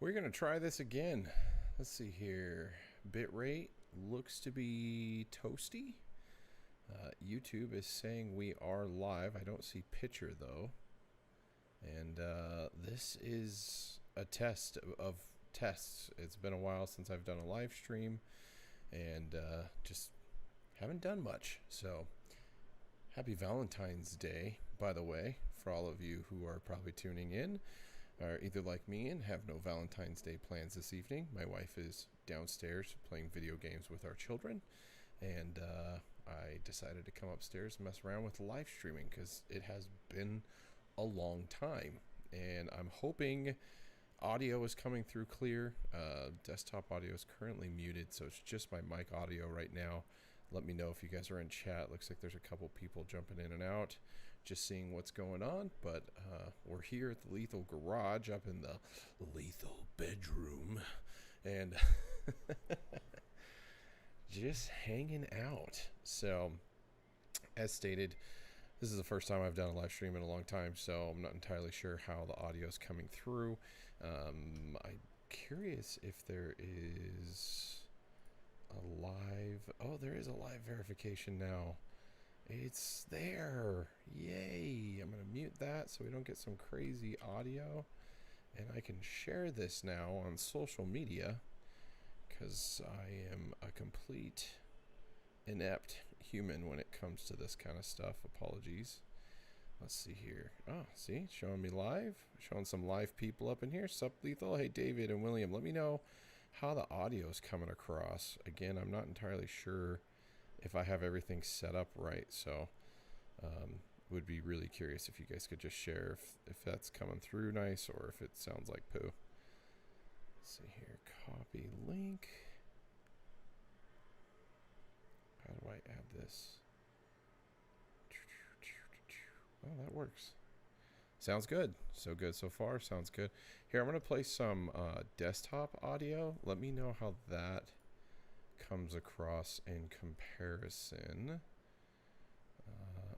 We're going to try this again. Let's see here. Bitrate looks to be toasty. YouTube is saying we are live. I don't see picture though. And this is a test of tests. It's been a while since I've done a live stream and just haven't done much. So happy Valentine's Day, by the way, for all of you who are probably tuning in. Are either like me and have no Valentine's Day plans this evening. My wife is downstairs playing video games with our children, and I decided to come upstairs and mess around with live streaming because it has been a long time, and I'm hoping audio is coming through clear. Desktop audio is currently muted, so it's just my mic audio right now. Let me know if you guys are in chat. Looks like there's a couple people jumping in and out, just seeing what's going on. But we're here at the Lethal Garage up in the Lethal Bedroom and just hanging out. So as stated, this is the first time I've done a live stream in a long time, so I'm not entirely sure how the audio is coming through. I'm curious if there is a live, oh, there is a live verification now. It's there. Yay. I'm going to mute that so we don't get some crazy audio, and I can share this now on social media because I am a complete inept human when it comes to this kind of stuff. Apologies. Let's see here. Oh, see, showing me live, showing some live people up in here. Sup, Lethal? Hey, David and William, let me know how the audio is coming across. Again, I'm not entirely sure if I have everything set up right, so would be really curious if you guys could just share if that's coming through nice or if it sounds like poo. Let's see here, copy link. How do I add this? Oh, that works. Sounds good. So good so far. Sounds good. Here, I'm going to play some desktop audio. Let me know how that comes across in comparison.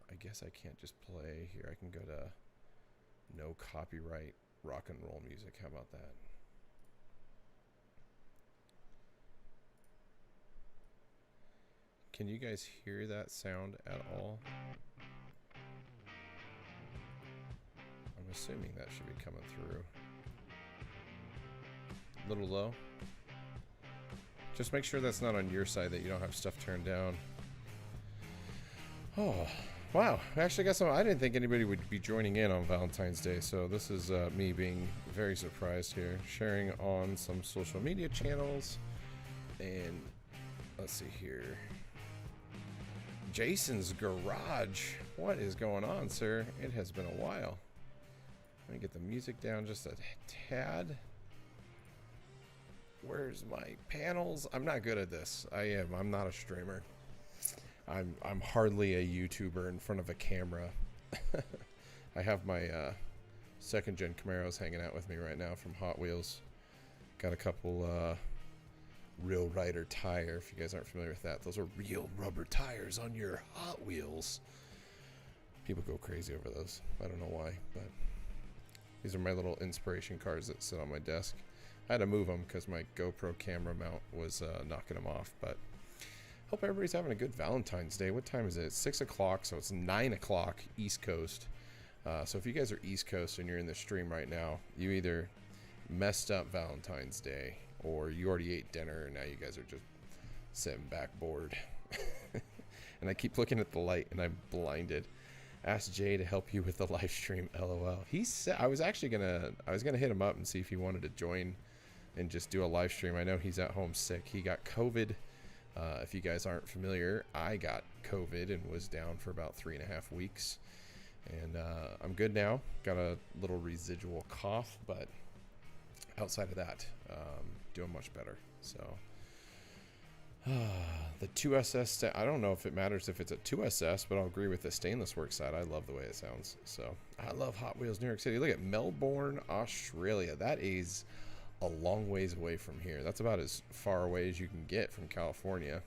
I guess I can't just play here. I can go to no copyright rock and roll music. How about that? Can you guys hear that sound at all? I'm assuming that should be coming through. A little low. Just make sure that's not on your side, that you don't have stuff turned down. Oh, wow. I actually got some. I didn't think anybody would be joining in on Valentine's Day, so this is me being very surprised here. Sharing on some social media channels. And let's see here. Jason's Garage. What is going on, sir? It has been a while. Let me get the music down just a tad. Where's my panels? I'm not good at this. I'm not a streamer. I'm hardly a YouTuber in front of a camera. I have my second gen Camaros hanging out with me right now from Hot Wheels. Got a couple Real Rider tire, if you guys aren't familiar with that. Those are real rubber tires on your Hot Wheels. People go crazy over those. I don't know why, but these are my little inspiration cars that sit on my desk. I had to move them because my GoPro camera mount was knocking them off, but hope everybody's having a good Valentine's Day. What time is it? It's 6 o'clock, so it's 9 o'clock East Coast. So if you guys are East Coast and you're in the stream right now, you either messed up Valentine's Day or you already ate dinner and now you guys are just sitting back bored. And I keep looking at the light and I'm blinded. Ask Jay to help you with the live stream, LOL. He said I was gonna hit him up and see if he wanted to join and just do a live stream. I know he's at home sick. He got COVID. If you guys aren't familiar, I got COVID and was down for about 3.5 weeks. And I'm good now. Got a little residual cough, but outside of that, doing much better. So the 2SS, I don't know if it matters if it's a 2SS, but I'll agree with the stainless work side. I love the way it sounds. So I love Hot Wheels New York City. Look at Melbourne, Australia. That is a long ways away from here. That's about as far away as you can get from California.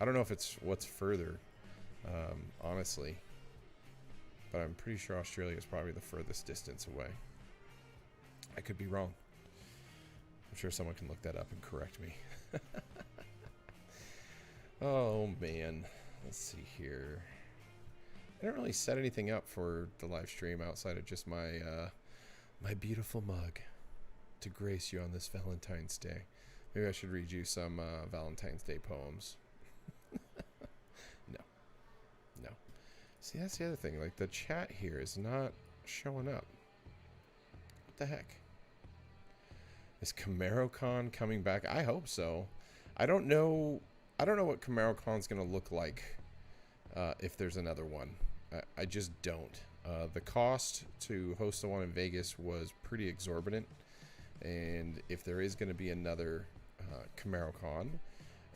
I don't know if it's what's further, honestly, but I'm pretty sure Australia is probably the furthest distance away. I could be wrong. I'm sure someone can look that up and correct me. Oh man, let's see here. I didn't really set anything up for the live stream outside of just my my beautiful mug to grace you on this Valentine's Day. Maybe I should read you some Valentine's Day poems. No, no. See, that's the other thing. Like, the chat here is not showing up. What the heck? Is Camaro Con coming back? I hope so. I don't know what Camaro Con's gonna look like if there's another one. I just don't. The cost to host the one in Vegas was pretty exorbitant, and if there is going to be another Camaro Con,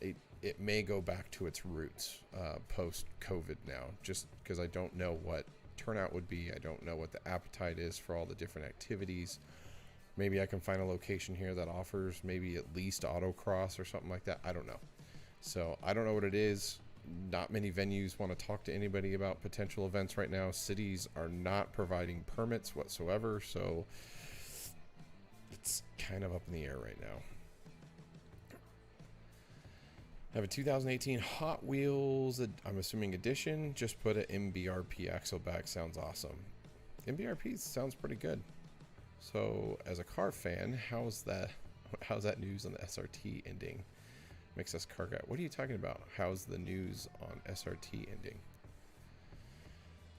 it may go back to its roots post-COVID now, just because I don't know what turnout would be. I don't know what the appetite is for all the different activities. Maybe I can find a location here that offers maybe at least autocross or something like that. I don't know. So I don't know what it is. Not many venues want to talk to anybody about potential events right now. Cities are not providing permits whatsoever, so it's kind of up in the air right now. I have a 2018 Hot Wheels, I'm assuming edition. Just put an MBRP axle back. Sounds awesome. MBRP sounds pretty good. So as a car fan, how's that news on the SRT ending? Makes us car guy. What are you talking about? How's the news on SRT ending?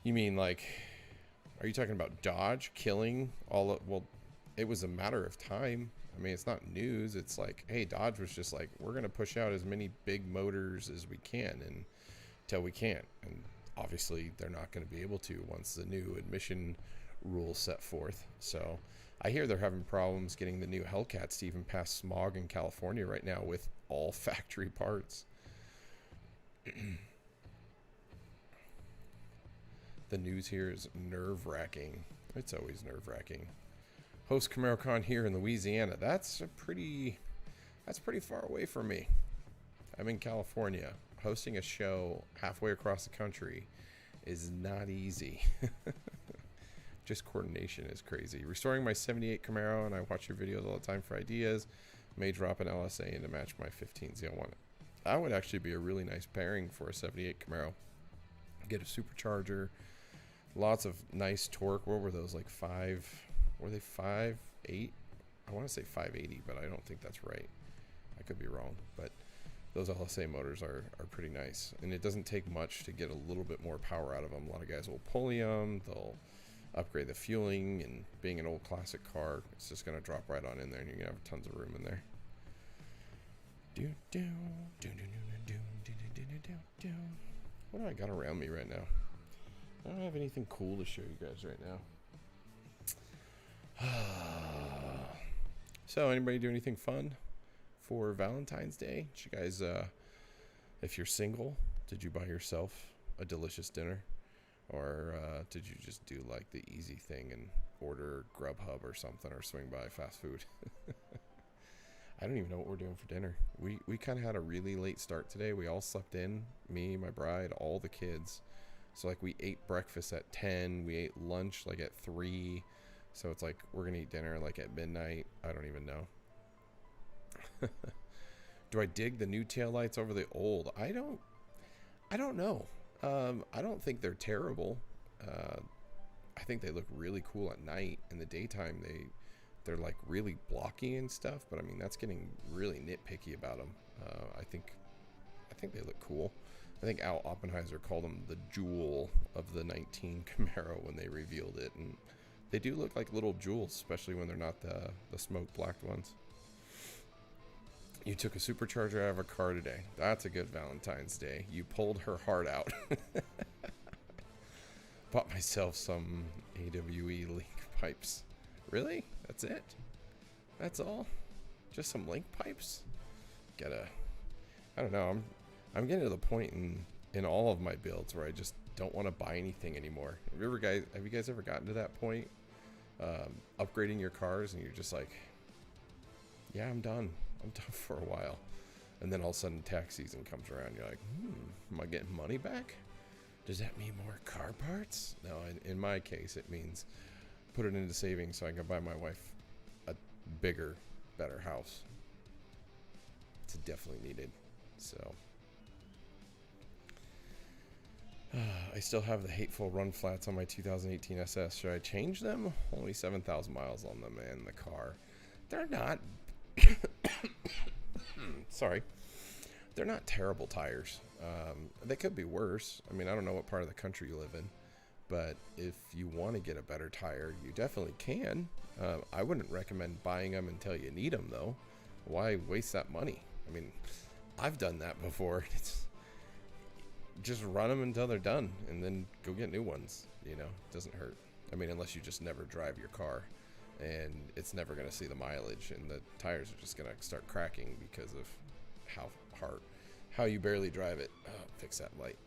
You mean, like, are you talking about Dodge killing all of, well, it was a matter of time. I mean, it's not news. It's like, hey, Dodge was just like, we're going to push out as many big motors as we can until we can't. And obviously they're not going to be able to once the new emission rules set forth. So I hear they're having problems getting the new Hellcats to even pass smog in California right now with all factory parts. The news here is nerve-wracking. It's always nerve-wracking. Host Camaro Con here in Louisiana. That's pretty far away from me. I'm in California. Hosting a show halfway across the country is not easy. Just coordination is crazy. Restoring my 78 Camaro, and I watch your videos all the time for ideas. May drop an LSA in to match my 15 Z01. That would actually be a really nice pairing for a 78 Camaro. Get a supercharger, lots of nice torque. What were those, like 5? Were they 5.8? I want to say 580, but I don't think that's right. I could be wrong, but those LSA motors are pretty nice, and it doesn't take much to get a little bit more power out of them. A lot of guys will pulley them. They'll upgrade the fueling, and being an old classic car, it's just going to drop right on in there, and you're going to have tons of room in there. What do I got around me right now? I don't have anything cool to show you guys right now. So, anybody do anything fun for Valentine's Day? Did you guys, if you're single, did you buy yourself a delicious dinner? Or did you just do like the easy thing and order Grubhub or something, or swing by fast food? I don't even know what we're doing for dinner. We kind of had a really late start today. We all slept in, me, my bride, all the kids. So like we ate breakfast at 10, we ate lunch like at 3. So it's like we're gonna eat dinner like at midnight. I don't even know. Do I dig the new taillights over the old? I don't know. I don't think they're terrible. I think they look really cool at night. In the daytime, they're like really blocky and stuff. But I mean, that's getting really nitpicky about them. I think they look cool. I think Al Oppenheiser called them the jewel of the 19 Camaro when they revealed it, and they do look like little jewels, especially when they're not the smoke blacked ones. You took a supercharger out of a car today. That's a good Valentine's Day. You pulled her heart out. Bought myself some AWE link pipes. Really? That's it? That's all? Just some link pipes? I don't know. I'm getting to the point in all of my builds where I just don't want to buy anything anymore. Have you guys ever gotten to that point? Upgrading your cars and you're just like, yeah, I'm done for a while. And then all of a sudden tax season comes around. You're like, am I getting money back? Does that mean more car parts? No, in my case, it means put it into savings so I can buy my wife a bigger better house. It's definitely needed. So I still have the hateful run flats on my 2018 SS. Should I change them? Only 7,000 miles on them and the car. They're not sorry. They're not terrible tires. They could be worse. I mean, I don't know what part of the country you live in, but if you want to get a better tire, you definitely can. I wouldn't recommend buying them until you need them, though. Why waste that money? I mean, I've done that before. It's just run them until they're done and then go get new ones. You know, it doesn't hurt. I mean, unless you just never drive your car and it's never going to see the mileage and the tires are just going to start cracking because of how you barely drive it. Fix that light.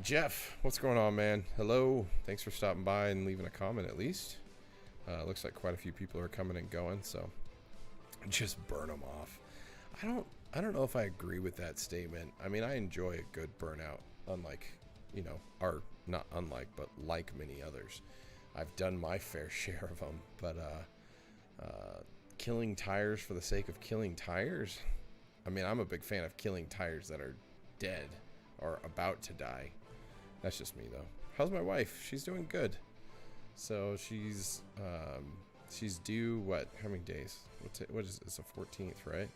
Jeff, what's going on, man? Hello. Thanks for stopping by and leaving a comment at least. Looks like quite a few people are coming and going, so just burn them off. I don't know if I agree with that statement. I mean, I enjoy a good burnout, unlike, you know, not unlike, but like many others. I've done my fair share of them, but killing tires for the sake of killing tires? I mean, I'm a big fan of killing tires that are dead or about to die. That's just me, though. How's my wife? She's doing good. So she's due, what? How many days? What is it? It's the 14th, right?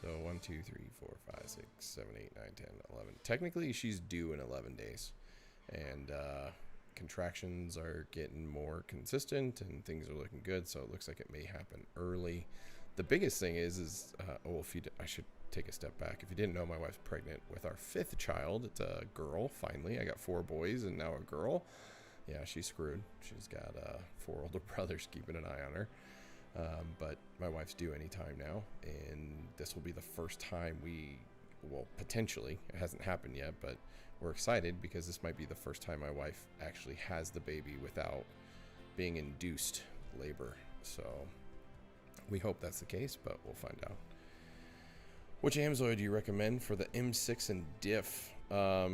So 1, 2, 3, 4, 5, 6, 7, 8, 9, 10, 11. Technically, she's due in 11 days. And contractions are getting more consistent and things are looking good. So it looks like it may happen early. The biggest thing is I should take a step back. If you didn't know, my wife's pregnant with our 5th child. It's a girl, finally. I got 4 boys and now a girl. Yeah, she's screwed. She's got 4 older brothers keeping an eye on her. But my wife's due anytime now, and this will be the first time potentially, it hasn't happened yet, but we're excited because this might be the first time my wife actually has the baby without being induced labor. So we hope that's the case, but we'll find out. Which AMSOIL do you recommend for the M6 and diff?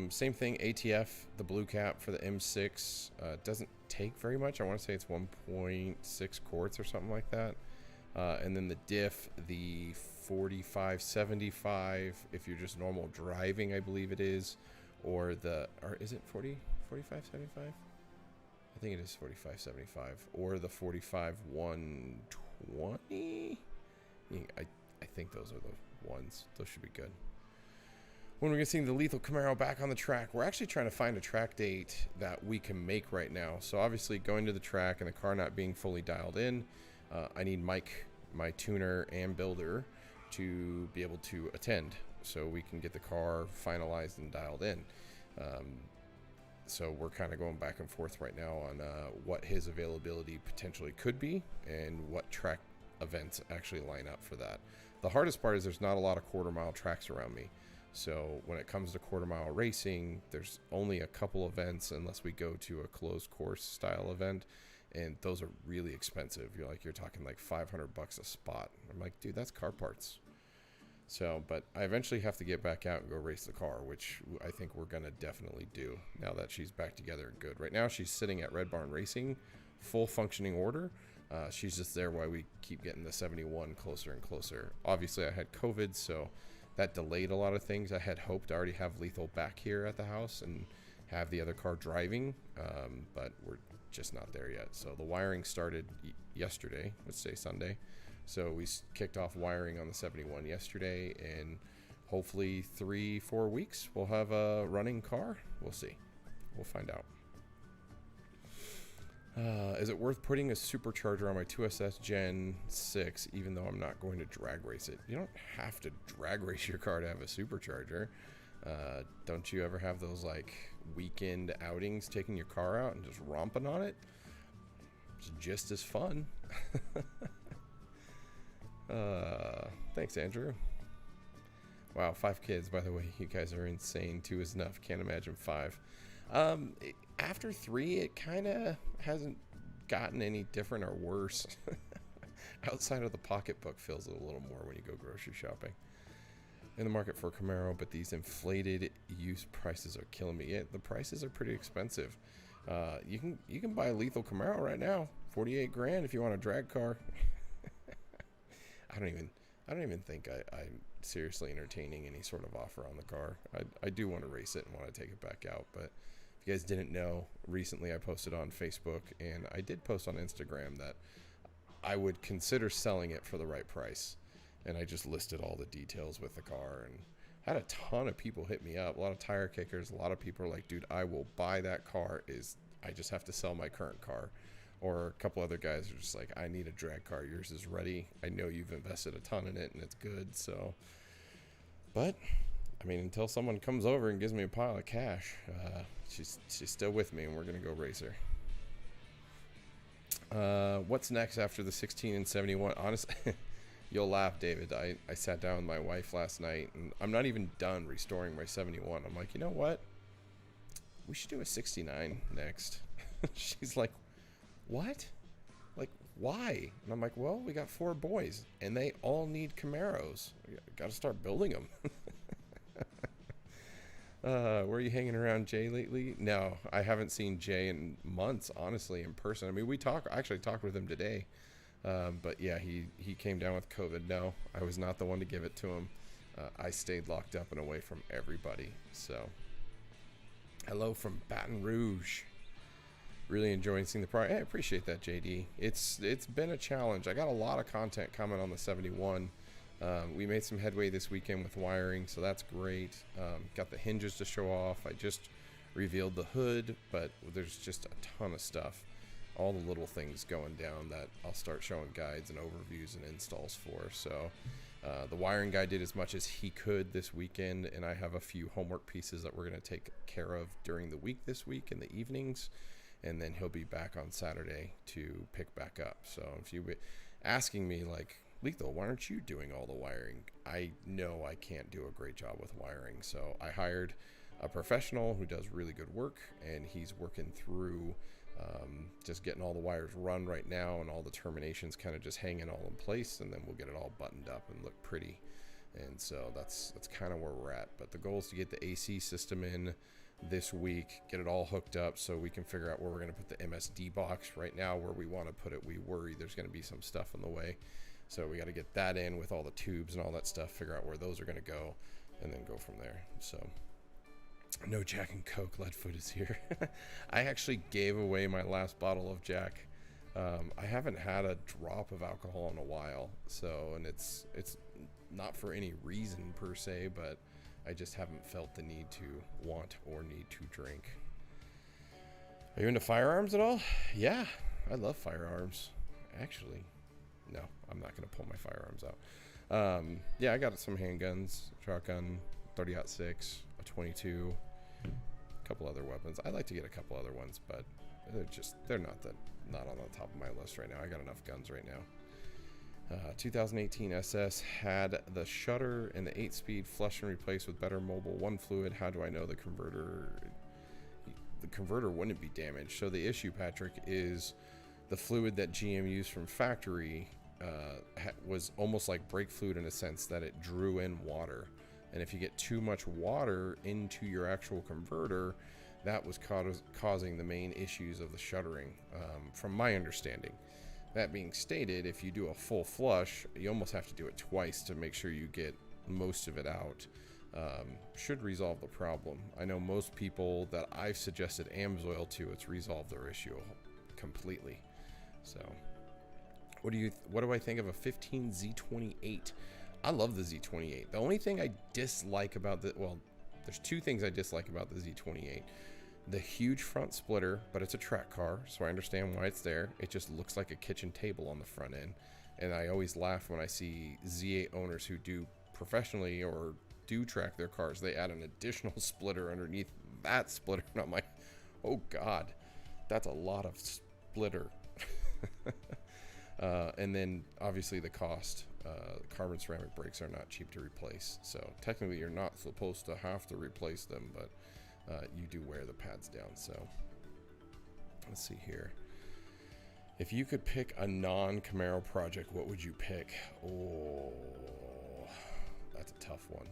Same thing, ATF, the blue cap for the M6. Doesn't take very much. I want to say it's 1.6 quarts or something like that. And then the diff, the 4575, if you're just normal driving, I believe it is. Or is it 4575? I think it is 4575. Or the 45120. I think those are the ones. Those should be good. When we're going to see the lethal Camaro back on the track, we're actually trying to find a track date that we can make right now. So obviously going to the track and the car not being fully dialed in, I need Mike, my tuner and builder, to be able to attend so we can get the car finalized and dialed in. So we're kind of going back and forth right now on what his availability potentially could be and what track events actually line up for that. The hardest part is there's not a lot of quarter-mile tracks around me. So when it comes to quarter-mile racing, there's only a couple events unless we go to a closed course style event, and those are really expensive. You're talking like $500 a spot. I'm like, dude, that's car parts. So, but I eventually have to get back out and go race the car, which I think we're gonna definitely do now that she's back together and good. Right now, she's sitting at Red Barn Racing, full functioning order. She's just there while we keep getting the 71 closer and closer. Obviously, I had COVID, so that delayed a lot of things. I had hoped to already have Lethal back here at the house and have the other car driving, but we're just not there yet. So the wiring started yesterday, let's say Sunday. So we kicked off wiring on the 71 yesterday, and hopefully 3-4 weeks we'll have a running car. We'll see. We'll find out. Is it worth putting a supercharger on my 2SS Gen 6 even though I'm not going to drag race it? You don't have to drag race your car to have a supercharger. Don't you ever have those like weekend outings taking your car out and just romping on it? It's just as fun. Thanks, Andrew. Wow, 5 kids, by the way. You guys are insane. 2 is enough. Can't imagine 5. After 3, it kind of hasn't gotten any different or worse. Outside of the pocketbook fills it a little more when you go grocery shopping. In the market for a Camaro, but these inflated used prices are killing me. Yeah, the prices are pretty expensive. You can buy a lethal Camaro right now, 48 grand if you want a drag car. I don't even think I'm seriously entertaining any sort of offer on the car. I do want to race it and want to take it back out, but if you guys didn't know, recently I posted on Facebook and I did post on Instagram that I would consider selling it for the right price. And I just listed all the details with the car and had a ton of people hit me up. A lot of tire kickers. A lot of people are like, dude, I will buy that car. I just have to sell my current car. Or a couple other guys are just like, I need a drag car. Yours is ready. I know you've invested a ton in it and it's good. So, but I mean, until someone comes over and gives me a pile of cash, she's still with me and we're going to go race her. What's next after the 16 and 71? Honestly, you'll laugh, David. I sat down with my wife last night and I'm not even done restoring my 71. I'm like, you know what? We should do a 69 next. She's like, what? Like, why? And I'm like, well, we got 4 boys and they all need Camaros. Got to start building them. Were you hanging around Jay lately? No, I haven't seen Jay in months, honestly, in person. I mean, I actually talked with him today. But yeah, he came down with COVID. No, I was not the one to give it to him. I stayed locked up and away from everybody. So, hello from Baton Rouge. Really enjoying seeing the product. Hey, I appreciate that, JD. It's been a challenge. I got a lot of content coming on the 71. We made some headway this weekend with wiring, so that's great. Got the hinges to show off. I just revealed the hood, but there's just a ton of stuff. All the little things going down that I'll start showing guides and overviews and installs for. So the wiring guy did as much as he could this weekend, and I have a few homework pieces that we're going to take care of during the week this week in the evenings, and then he'll be back on Saturday to pick back up. So if you were asking me like, Lethal, why aren't you doing all the wiring? I know I can't do a great job with wiring, so I hired a professional who does really good work, and he's working through just getting all the wires run right now and all the terminations kind of just hanging all in place, and then we'll get it all buttoned up and look pretty. And so that's kind of where we're at. But the goal is to get the AC system in this week, get it all hooked up so we can figure out where we're going to put the MSD box. Right now, where we want to put it, we worry there's going to be some stuff in the way. So we got to get that in with all the tubes and all that stuff, figure out where those are going to go, and then go from there. So no Jack and Coke, Leadfoot is here. I actually gave away my last bottle of Jack. I haven't had a drop of alcohol in a while, so, and it's not for any reason per se, but I just haven't felt the need to want or need to drink. Are you into firearms at all? Yeah, I love firearms. Actually, no, I'm not going to pull my firearms out. Yeah, I got some handguns, shotgun, 30-06, a 22, a couple other weapons. I'd like to get a couple other ones, but they're not on the top of my list right now. I got enough guns right now. 2018 SS had the shutter and the 8-speed flush and replace with better mobile 1 fluid. How do I know the converter? The converter wouldn't be damaged. So the issue, Patrick, is the fluid that GM used from factory was almost like brake fluid in a sense that it drew in water. And if you get too much water into your actual converter, that was causing the main issues of the shuttering, from my understanding. That being stated, if you do a full flush, you almost have to do it twice to make sure you get most of it out. Should resolve the problem. I know most people that I've suggested AMSOIL to, it's resolved their issue completely. So, what do I think of a 15 Z28? I love the Z28. The only thing I dislike about there's 2 things I dislike about the Z28. The huge front splitter, but it's a track car, so I understand why it's there. It just looks like a kitchen table on the front end. And I always laugh when I see Z8 owners who do professionally or do track their cars. They add an additional splitter underneath that splitter. And I'm like, oh God, that's a lot of splitter. And then obviously the cost. Carbon ceramic brakes are not cheap to replace. So technically you're not supposed to have to replace them, but you do wear the pads down. So let's see here. If you could pick a non-Camaro project, what would you pick? Oh, that's a tough one.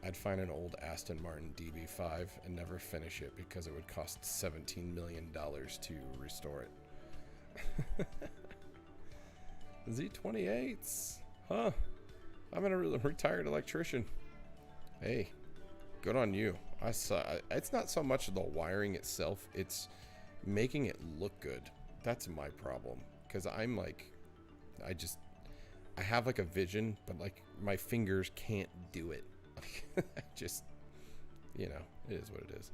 I'd find an old Aston Martin DB5 and never finish it because it would cost $17 million to restore it. Z28s. Huh. I'm a retired electrician. Hey, good on you. It's not so much the wiring itself, it's making it look good. That's my problem. Because I'm like, I have like a vision, but like my fingers can't do it. Just, you know, it is what it is.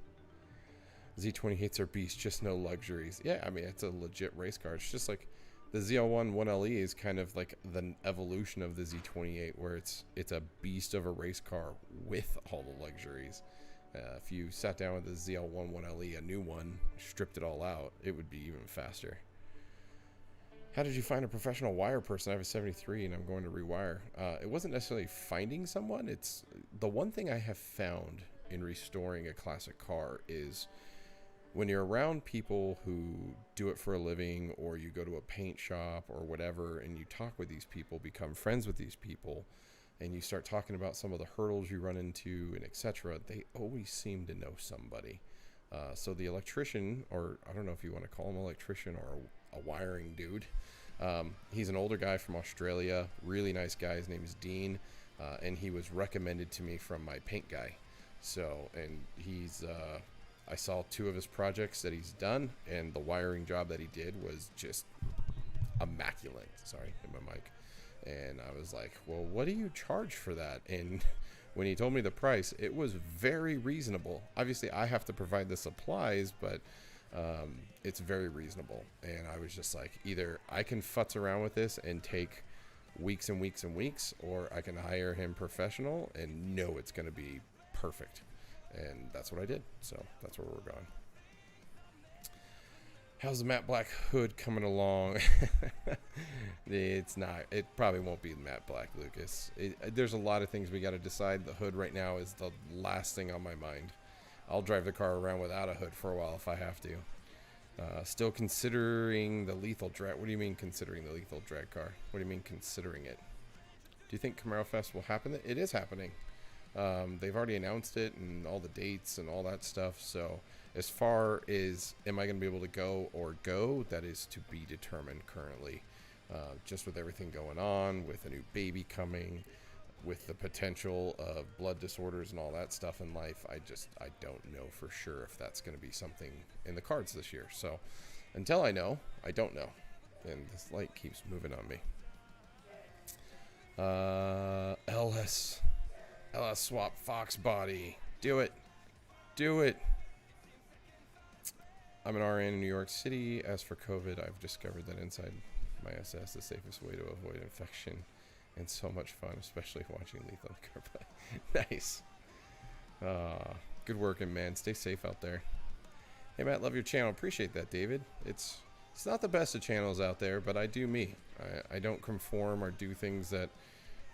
Z28s are beasts, just no luxuries. Yeah, I mean, it's a legit race car. It's just like the ZL1 1LE is kind of like the evolution of the Z28, where it's a beast of a race car with all the luxuries. If you sat down with the ZL1 1LE, a new one, stripped it all out, it would be even faster. How did you find a professional wire person? I have a 73 and I'm going to rewire. It wasn't necessarily finding someone. It's the one thing I have found in restoring a classic car is when you're around people who do it for a living, or you go to a paint shop or whatever, and you talk with these people, become friends with these people, and you start talking about some of the hurdles you run into and etc., they always seem to know somebody. So the electrician, or I don't know if you want to call him an electrician or a wiring dude, he's an older guy from Australia, really nice guy. His name is Dean, and he was recommended to me from my paint guy. So, and he's I saw 2 of his projects that he's done, and the wiring job that he did was just immaculate. Sorry, hit my mic. And I was like, well, what do you charge for that? And when he told me the price, it was very reasonable. Obviously, I have to provide the supplies, but it's very reasonable. And I was just like, either I can futz around with this and take weeks and weeks and weeks, or I can hire him professional and know it's going to be perfect. And that's what I did. So that's where we're going. How's the matte black hood coming along? It's not. It probably won't be matte black, Lucas. There's a lot of things we got to decide. The hood right now is the last thing on my mind. I'll drive the car around without a hood for a while if I have to. Still considering the lethal drag. What do you mean considering the lethal drag car? What do you mean considering it? Do you think Camaro Fest will happen? It is happening. They've already announced it and all the dates and all that stuff. So as far as am I going to be able to go, that is to be determined currently. Just with everything going on, with a new baby coming, with the potential of blood disorders and all that stuff in life, I don't know for sure if that's going to be something in the cards this year. So until I know, I don't know. And this light keeps moving on me. LS swap Fox body. Do it. I'm an RN in New York City. As for COVID, I've discovered that inside my SS, the safest way to avoid infection, and so much fun, especially watching Lethal Carpet. Nice. Good working, man. Stay safe out there. Hey, Matt, love your channel. Appreciate that, David. It's not the best of channels out there, but I do me. I don't conform or do things that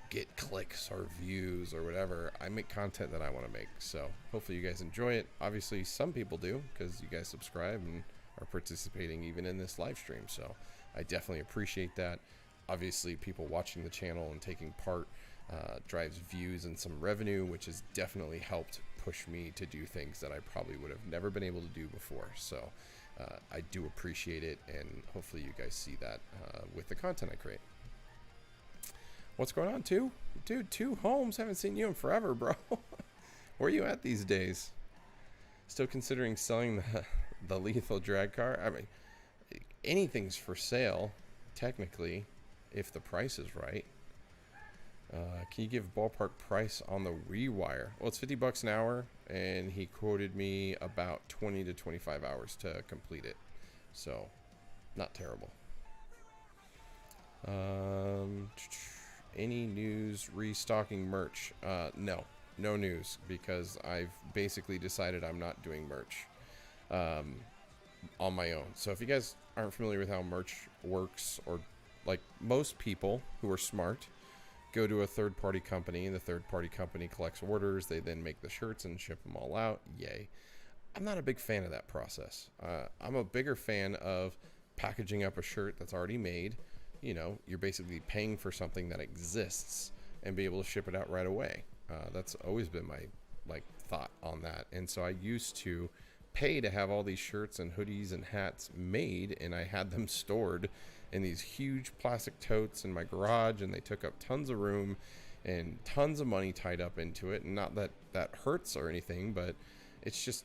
get clicks or views or whatever. I make content that I want to make. So hopefully you guys enjoy it. Obviously, some people do because you guys subscribe and are participating even in this live stream. So I definitely appreciate that. Obviously, people watching the channel and taking part drives views and some revenue, which has definitely helped push me to do things that I probably would have never been able to do before. So I do appreciate it, and hopefully you guys see that with the content I create. What's going on, Two? Dude, Two Holmes, haven't seen you in forever, bro. Where are you at these days? Still considering selling the lethal drag car? I mean, anything's for sale, technically, if the price is right. Can you give ballpark price on the rewire? Well, it's $50 an hour, and he quoted me about 20 to 25 hours to complete it. So, not terrible. Any news restocking merch? No news, because I've basically decided I'm not doing merch on my own. So if you guys aren't familiar with how merch works, or like most people who are smart go to a third-party company, and the third-party company collects orders, they then make the shirts and ship them all out. Yay. I'm not a big fan of that process. I'm a bigger fan of packaging up a shirt that's already made. You know, you're basically paying for something that exists and be able to ship it out right away. That's always been my like thought on that. And so I used to pay to have all these shirts and hoodies and hats made, and I had them stored in these huge plastic totes in my garage, and they took up tons of room and tons of money tied up into it. And not that that hurts or anything, but it's just,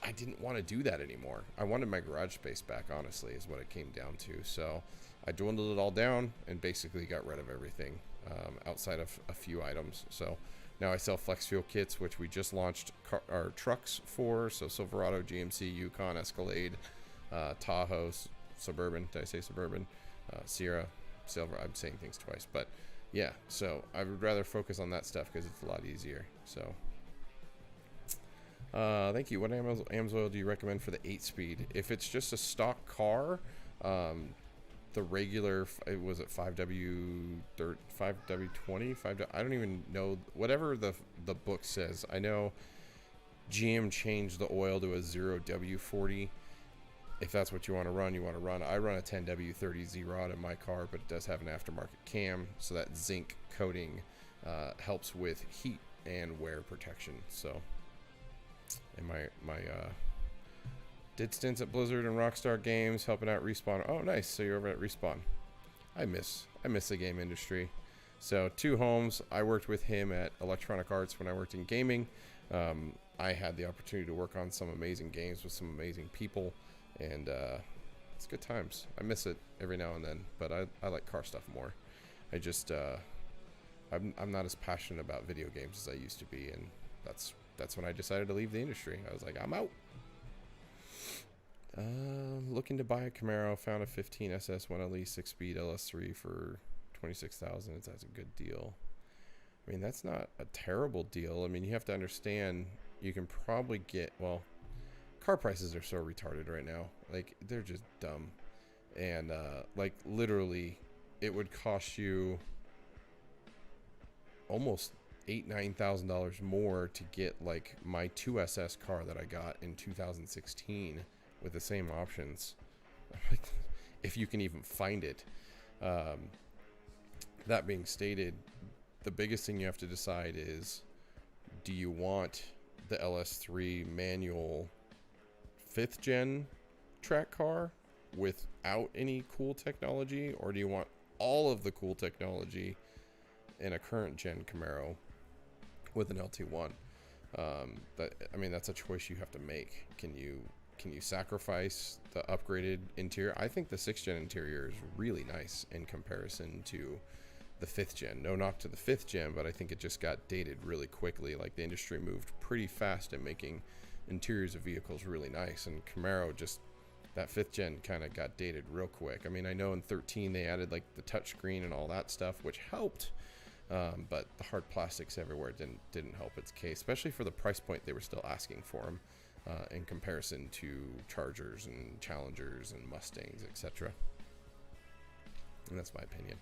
I didn't want to do that anymore. I wanted my garage space back, honestly, is what it came down to. So I dwindled it all down and basically got rid of everything outside of a few items. So now I sell flex fuel kits, which we just launched our trucks for. So Silverado, GMC, Yukon, Escalade, Tahoe, Suburban. Did I say Suburban? Sierra, Silver. I'm saying things twice. But yeah, so I would rather focus on that stuff because it's a lot easier. So thank you. What AMS oil do you recommend for the 8-speed? If it's just a stock car, the regular, was it 5W 5W20, I don't even know, whatever the book says. I know GM changed the oil to a 0W40. If that's what you want to run, I run a 10W30 Z-Rod in my car, but it does have an aftermarket cam, so that zinc coating helps with heat and wear protection. So, and my did stints at Blizzard and Rockstar Games helping out Respawn. Oh, nice. So you're over at Respawn. I miss the game industry. So 2 homes. I worked with him at Electronic Arts when I worked in gaming. I had the opportunity to work on some amazing games with some amazing people, and it's good times. I miss it every now and then, but I like car stuff more. I just I'm not as passionate about video games as I used to be, and that's when I decided to leave the industry. I was like, I'm out. Looking to buy a Camaro. Found a 15 SS 1LE 6-speed LS3 for $26,000. That's a good deal. I mean, that's not a terrible deal. I mean, you have to understand, you can probably get, well, car prices are so retarded right now. Like, they're just dumb. And like, literally, it would cost you almost $8,000-$9,000 more to get like my 2SS car that I got in 2016 with the same options, if you can even find it. That being stated, the biggest thing you have to decide is, do you want the LS3 manual 5th gen track car without any cool technology, or do you want all of the cool technology in a current gen Camaro with an LT1? I mean, that's a choice you have to make. Can you sacrifice the upgraded interior? I think the 6th gen interior is really nice in comparison to the 5th gen. No knock to the 5th gen, but I think it just got dated really quickly. Like, the industry moved pretty fast at making interiors of vehicles really nice, and Camaro just, that 5th gen kind of got dated real quick. I mean, I know in 13 they added like the touchscreen and all that stuff, which helped, but the hard plastics everywhere didn't help its case, especially for the price point they were still asking for them. In comparison to Chargers and Challengers and Mustangs, etc. And that's my opinion.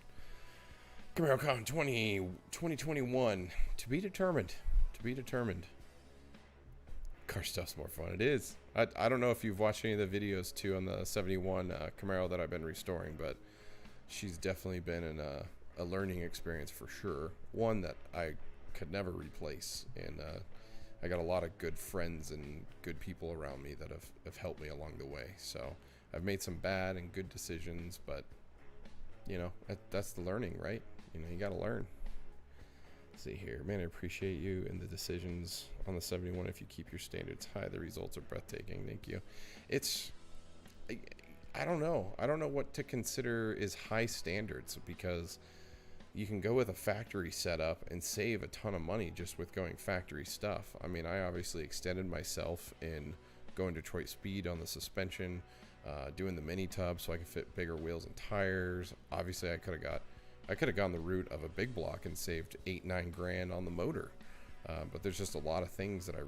Camaro Con 2021. To be determined. To be determined. Car stuff's more fun. It is. I don't know if you've watched any of the videos, too, on the 71 Camaro that I've been restoring, but she's definitely been a learning experience for sure. One that I could never replace. And I got a lot of good friends and good people around me that have helped me along the way. So I've made some bad and good decisions, but, you know, that's the learning, right? You know, you got to learn. Let's see here. Man, I appreciate you and the decisions on the 71. If you keep your standards high, the results are breathtaking. Thank you. I don't know. I don't know what to consider is high standards, because you can go with a factory setup and save a ton of money just with going factory stuff. I mean, I obviously extended myself in going Detroit Speed on the suspension, doing the mini tub so I could fit bigger wheels and tires. Obviously, I could have gone the route of a big block and saved $8-9 grand on the motor. But there's just a lot of things that I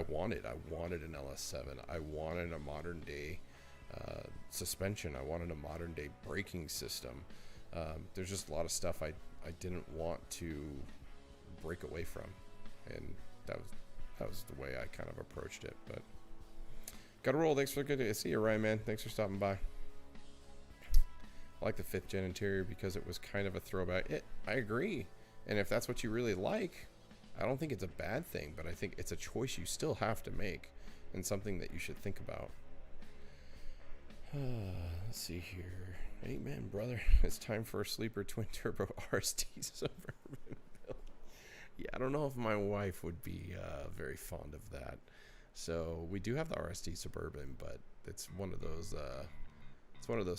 wanted. I wanted an LS7. I wanted a modern day suspension. I wanted a modern day braking system. There's just a lot of stuff I didn't want to break away from, and that was the way I kind of approached it. But gotta roll. Thanks for the good day. See you, Ryan, man. Thanks for stopping by. I like the 5th gen interior because it was kind of a throwback. I agree. And if that's what you really like, I don't think it's a bad thing, but I think it's a choice you still have to make and something that you should think about. Let's see here. Amen, brother. It's time for a sleeper twin turbo RST Suburban build. Yeah, I don't know if my wife would be very fond of that. So we do have the RST Suburban, but it's one of those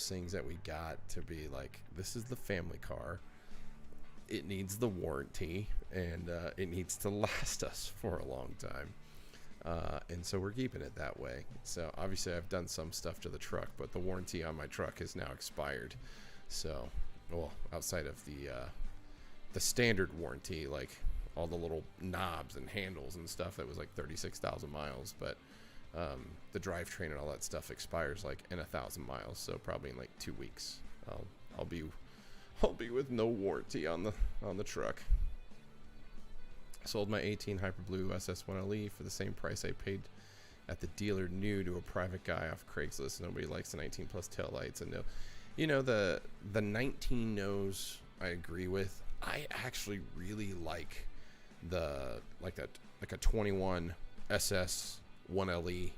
things that we got to be like, this is the family car. It needs the warranty, and it needs to last us for a long time. And so we're keeping it that way. So obviously I've done some stuff to the truck, but the warranty on my truck is now expired. So, well, outside of the standard warranty, like all the little knobs and handles and stuff, that was like 36,000 miles. But the drivetrain and all that stuff expires like in 1,000 miles. So probably in like 2 weeks, I'll be with no warranty on the truck. Sold my 18 Hyperblue SS1LE for the same price I paid at the dealer new to a private guy off Craigslist. Nobody likes the 19 plus taillights. And the 19 nose I agree with. I actually really like a 21 SS1LE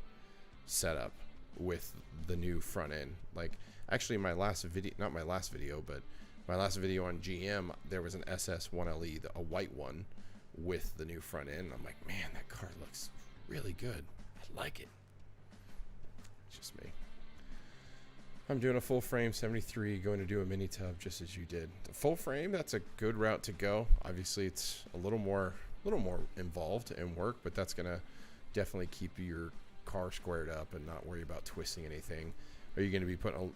setup with the new front end. Like, actually my last video on GM, there was an SS1LE, a white one, with the new front end. I'm like, man, that car looks really good. I like it. It's just me. I'm doing a full frame 73, going to do a mini tub just as you did. The full frame, that's a good route to go. Obviously it's a little more involved in work, but that's gonna definitely keep your car squared up and not worry about twisting anything. Are you going to be putting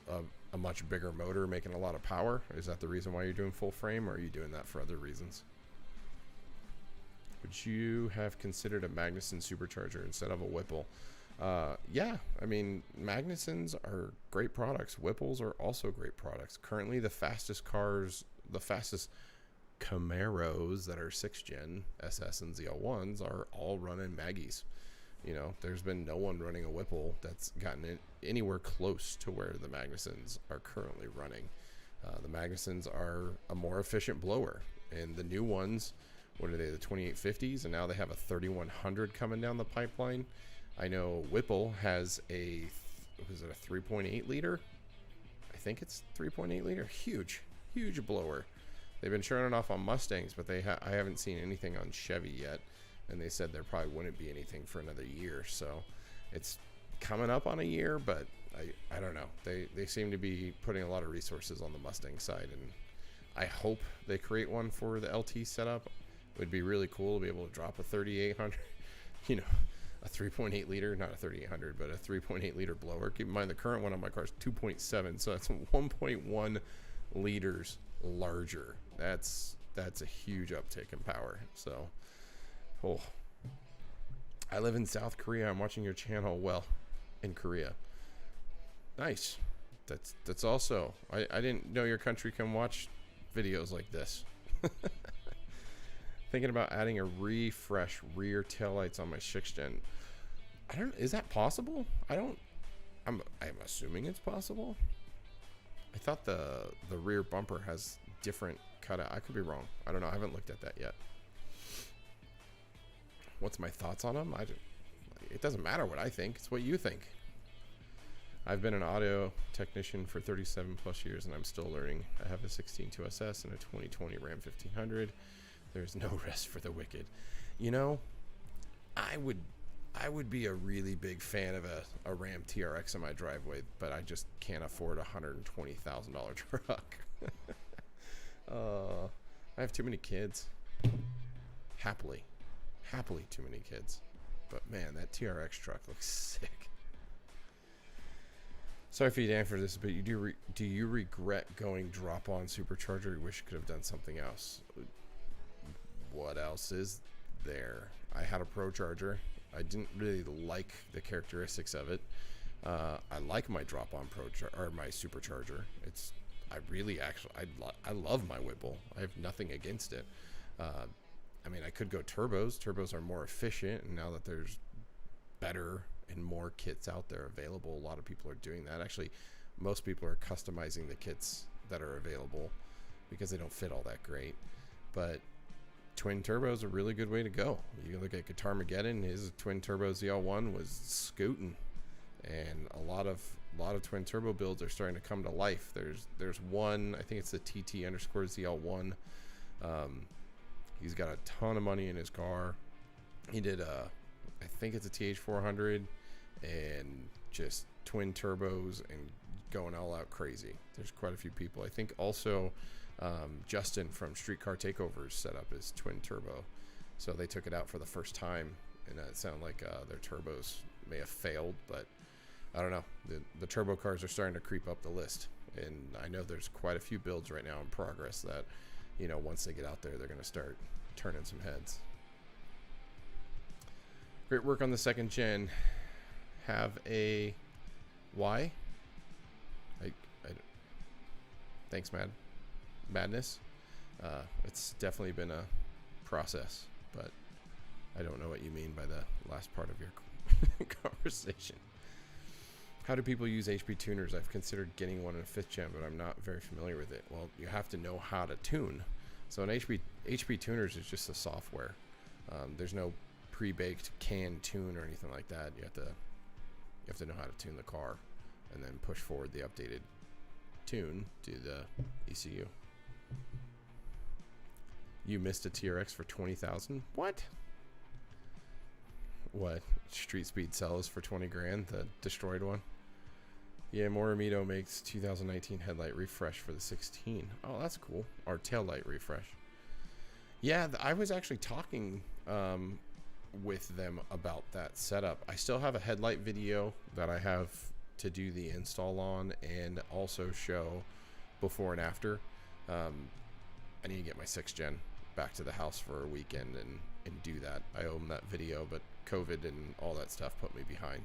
a much bigger motor, making a lot of power? Is that the reason why you're doing full frame, or are you doing that for other reasons? Would you have considered a Magnuson supercharger instead of a Whipple? Yeah, I mean, Magnusons are great products. Whipples are also great products. Currently, the fastest Camaros that are 6th gen SS and ZL1s are all running Maggies. You know, there's been no one running a Whipple that's gotten it anywhere close to where the Magnusons are currently running. The Magnusons are a more efficient blower, and the new ones, what are they, the 2850s, and now they have a 3100 coming down the pipeline. I know Whipple has a 3.8 liter? I think it's 3.8 liter. Huge blower. They've been showing it off on Mustangs, but I haven't seen anything on Chevy yet. And they said there probably wouldn't be anything for another year. So it's coming up on a year, but I don't know. They seem to be putting a lot of resources on the Mustang side, and I hope they create one for the LT setup. It would be really cool to be able to drop a 3800, you know, a 3.8 liter, not a 3800, but a 3.8 liter blower. Keep in mind the current one on my car is 2.7, so that's 1.1 liters larger. That's a huge uptick in power. So, oh, I live in South Korea. I'm watching your channel. Well, in Korea. Nice. That's also, I didn't know your country can watch videos like this. Thinking about adding a refresh rear taillights on my 6th gen. Is that possible? I'm assuming it's possible. I thought the rear bumper has different cutout. I could be wrong. I don't know. I haven't looked at that yet. What's my thoughts on them? It doesn't matter what I think. It's what you think. I've been an audio technician for 37 plus years, and I'm still learning. I have a 16.2 SS and a 2020 Ram 1500. There's no rest for the wicked. You know, I would be a really big fan of a Ram TRX in my driveway, but I just can't afford a $120,000 truck. I have too many kids. Happily too many kids. But man, that TRX truck looks sick. Sorry for you to answer this, but do you regret going drop-on supercharger? You wish you could have done something else. What else is there? I had a Pro Charger. I didn't really like the characteristics of it. I like my drop-on my supercharger. I love my Whipple. I have nothing against it. I mean, I could go turbos. Turbos are more efficient, and now that there's better and more kits out there available, a lot of people are doing that. Actually, most people are customizing the kits that are available because they don't fit all that great. But twin turbo is a really good way to go. You look at Guitar Mageddon, his twin turbo ZL1 was scooting, and a lot of twin turbo builds are starting to come to life. There's one, I think it's the TT_ZL1. He's got a ton of money in his car. He did I think it's a TH400 and just twin turbos and going all out crazy. There's quite a few people. I think also Justin from Streetcar Takeovers set up his twin turbo, so they took it out for the first time, and it sounded like their turbos may have failed, but I don't know. The turbo cars are starting to creep up the list, and I know there's quite a few builds right now in progress that, you know, once they get out there, they're going to start turning some heads. Great work on the second gen. Have a why? Thanks, Madness. It's definitely been a process, but I don't know what you mean by the last part of your conversation. How do people use HP tuners? I've considered getting one in a 5th gen, but I'm not very familiar with it. Well, you have to know how to tune. So an HP tuners is just a software. There's no pre-baked canned tune or anything like that. You have to know how to tune the car, and then push forward the updated tune to the ECU. You missed a TRX for 20,000. What? Street Speed sells for 20 grand, the destroyed one? Yeah, Moramito makes 2019 headlight refresh for the 16. Oh, that's cool. Or tail light refresh. Yeah, I was actually talking with them about that setup. I still have a headlight video that I have to do the install on and also show before and after. I need to get my 6th gen back to the house for a weekend and do that. I owe them that video, but COVID and all that stuff put me behind,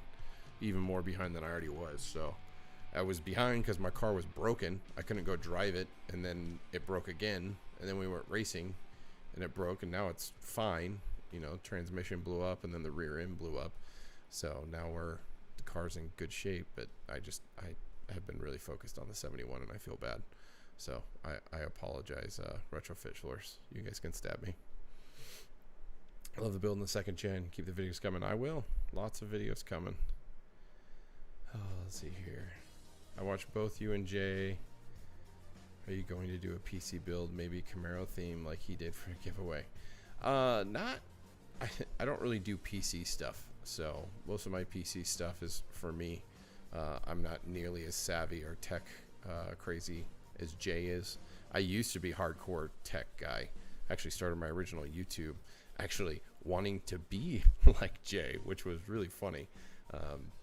even more behind than I already was. So I was behind because my car was broken. I couldn't go drive it, and then it broke again, and then we went racing and it broke, and now it's fine. You know, transmission blew up, and then the rear end blew up. So now the car's in good shape, but I have been really focused on the 71, and I feel bad. So I apologize, Retrofit Floors. You guys can stab me. I love the build in the 2nd gen. Keep the videos coming. I will. Lots of videos coming. Oh, let's see here. I watched both you and Jay. Are you going to do a PC build, maybe Camaro theme like he did for a giveaway? I don't really do PC stuff, so most of my PC stuff is for me. I'm not nearly as savvy or tech crazy as Jay is. I used to be hardcore tech guy. Actually started my original YouTube actually wanting to be like Jay, which was really funny.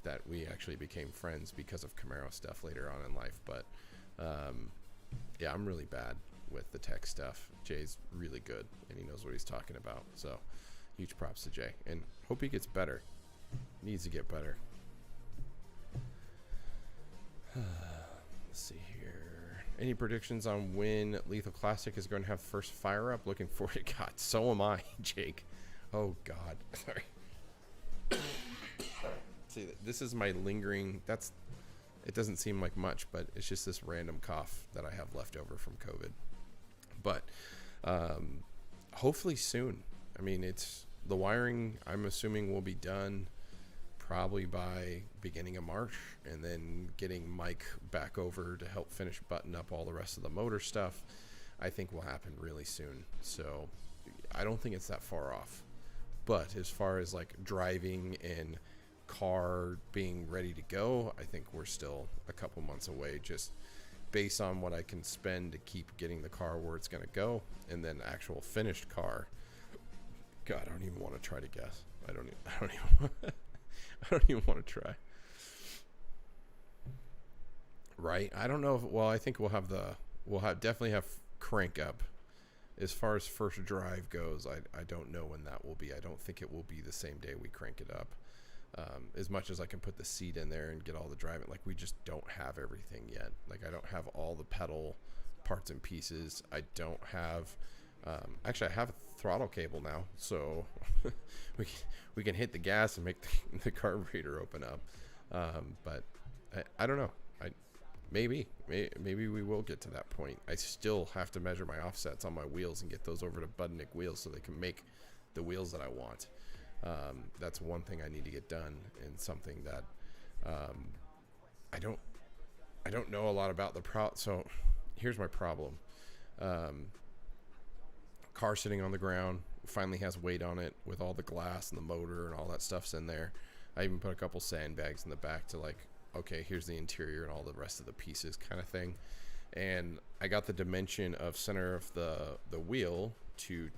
That we actually became friends because of Camaro stuff later on in life. But yeah, I'm really bad with the tech stuff. Jay's really good, and he knows what he's talking about. So huge props to Jay, and hope he gets better. Needs to get better. Let's see here. Any predictions on when Lethal Classic is going to have first fire up? Looking forward to God. So am I, Jake. Oh God. Sorry. See, this is my lingering. It doesn't seem like much, but it's just this random cough that I have left over from COVID. But hopefully soon. I mean, it's the wiring. I'm assuming will be done probably by beginning of March, and then getting Mike back over to help finish button up all the rest of the motor stuff, I think will happen really soon. So I don't think it's that far off. But as far as like driving and car being ready to go, I think we're still a couple months away, just based on what I can spend to keep getting the car where it's going to go, and then actual finished car. God, I don't even want to try to guess. I don't even want to try. Right? I don't know if, well, I think we'll definitely have crank up. As far as first drive goes, I don't know when that will be. I don't think it will be the same day we crank it up. As much as I can put the seat in there and get all the driving, like we just don't have everything yet. Like I don't have all the pedal parts and pieces. I don't have, actually I have a throttle cable now, so we can hit the gas and make the carburetor open up. But I don't know. maybe we will get to that point. I still have to measure my offsets on my wheels and get those over to Budnick wheels so they can make the wheels that I want. That's one thing I need to get done, and something that I don't know a lot about the so here's my problem. Car sitting on the ground, finally has weight on it with all the glass and the motor and all that stuff's in there. I even put a couple sandbags in the back to, like, okay, here's the interior and all the rest of the pieces kind of thing. And I got the dimension of center of the wheel to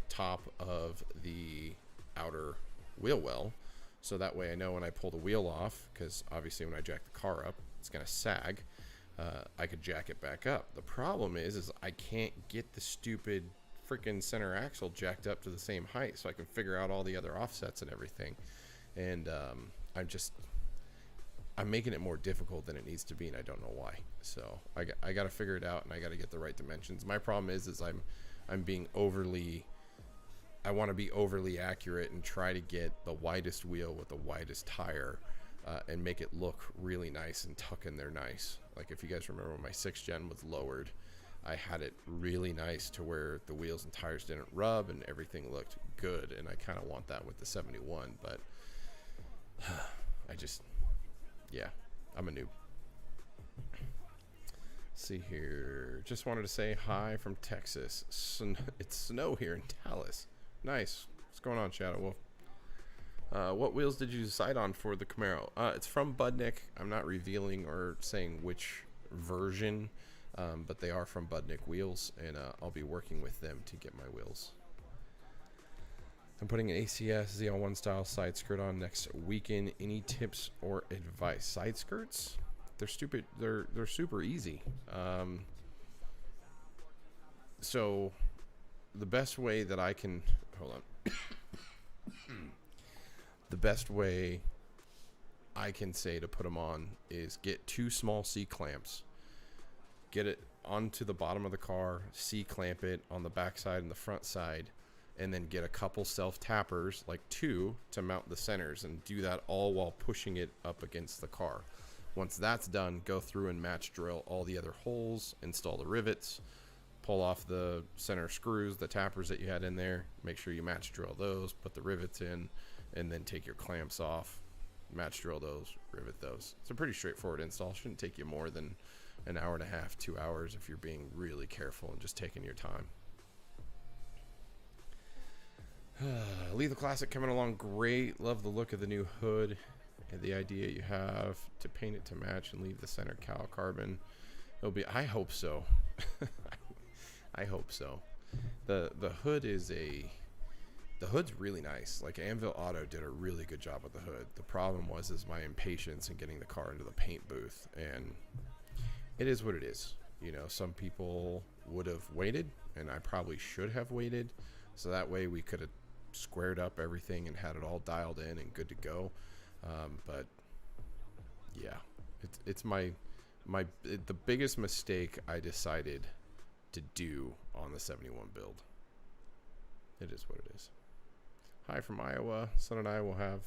top of the outer wheel well, so that way I know when I pull the wheel off, because obviously when I jack the car up it's gonna sag, I could jack it back up. The problem is I can't get the stupid freaking center axle jacked up to the same height so I can figure out all the other offsets and everything. And I'm making it more difficult than it needs to be, and I don't know why. So I got to figure it out, and I got to get the right dimensions. My problem is I'm being overly, I want to be overly accurate and try to get the widest wheel with the widest tire, and make it look really nice and tuck in there nice. Like, if you guys remember when my 6th gen was lowered, I had it really nice to where the wheels and tires didn't rub and everything looked good, and I kind of want that with the 71, but yeah, I'm a noob. See here, just wanted to say hi from Texas. It's snow here in Dallas. Nice. What's going on, Shadow Wolf? What wheels did you decide on for the Camaro? It's from Budnick. I'm not revealing or saying which version, but they are from Budnick wheels, and I'll be working with them to get my wheels. I'm putting an ACS ZL1 style side skirt on next weekend. Any tips or advice? Side skirts? They're stupid. They're super easy. So the best way that I can, hold on. The best way I can say to put them on is get 2 small C clamps, get it onto the bottom of the car, C clamp it on the back side and the front side, and then get a couple self tappers, like 2, to mount the centers, and do that all while pushing it up against the car. Once that's done, go through and match drill all the other holes, install the rivets, pull off the center screws, the tappers that you had in there, make sure you match drill those, put the rivets in, and then take your clamps off, match drill those, rivet those. It's a pretty straightforward install. Shouldn't take you more than an hour and a half, 2 hours if you're being really careful and just taking your time. Lethal Classic coming along great. Love the look of the new hood and the idea you have to paint it to match and leave the center cowl carbon. It'll be, I hope so. I hope so. The hood is the hood's really nice. Like, Anvil Auto did a really good job with the hood. The problem was my impatience in getting the car into the paint booth, and it is what it is. You know, some people would have waited, and I probably should have waited, so that way we could have squared up everything and had it all dialed in and good to go. But yeah, it's the biggest mistake I decided to do on the 71 build. It is what it is. Hi from Iowa. Son and I will have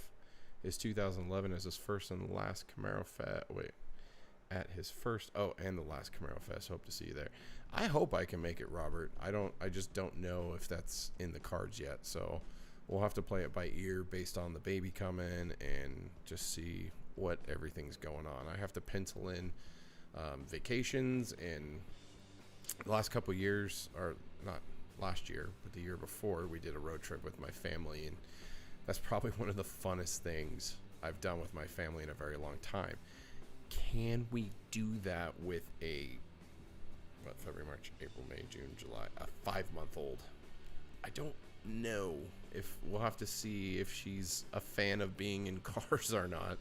his 2011 as his first and last Camaro Fest. Wait, at his first, and the last Camaro Fest. Hope to see you there. I hope I can make it, Robert. I just don't know if that's in the cards yet. So we'll have to play it by ear based on the baby coming and just see what everything's going on. I have to pencil in vacations, and the last couple years, or not last year, but the year before, we did a road trip with my family, and that's probably one of the funnest things I've done with my family in a very long time. Can we do that with a February, March, April, May, June, July, a 5-month-old? I don't know. If we'll have to see if she's a fan of being in cars or not.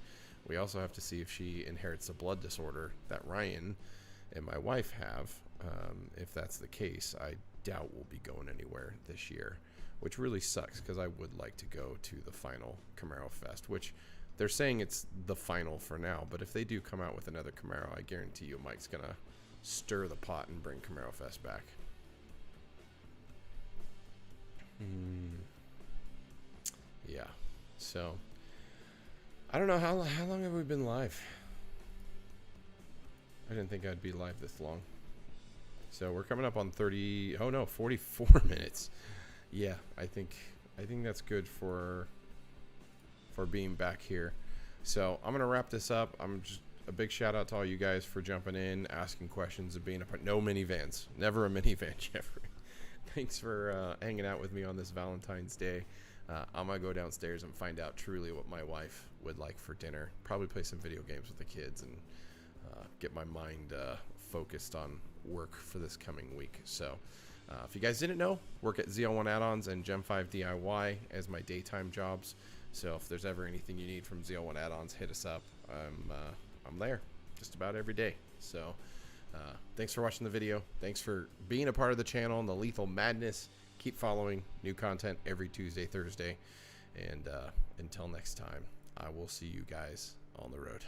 We also have to see if she inherits a blood disorder that Ryan and my wife have. If that's the case, I doubt we'll be going anywhere this year, which really sucks because I would like to go to the final Camaro Fest, which they're saying it's the final for now, but if they do come out with another Camaro, I guarantee you Mike's gonna stir the pot and bring Camaro Fest back. Yeah, so I don't know how long have we been live. I didn't think I'd be live this long. So we're coming up on 30. Oh no, 44 minutes. Yeah, I think that's good for being back here. So I'm gonna wrap this up. I'm just a big shout out to all you guys for jumping in, asking questions, and being a part. No minivans, never a minivan, Jeffrey. Thanks for hanging out with me on this Valentine's Day. I'm gonna go downstairs and find out truly what my wife would like for dinner. Probably play some video games with the kids and get my mind focused on work for this coming week. So if you guys didn't know, work at ZL1 Add-ons and Gem 5 DIY as my daytime jobs. So if there's ever anything you need from ZL1 Add-ons, hit us up. I'm there just about every day. So thanks for watching the video. Thanks for being a part of the channel and the Lethal Madness. Keep following new content every Tuesday, Thursday. And until next time, I will see you guys on the road.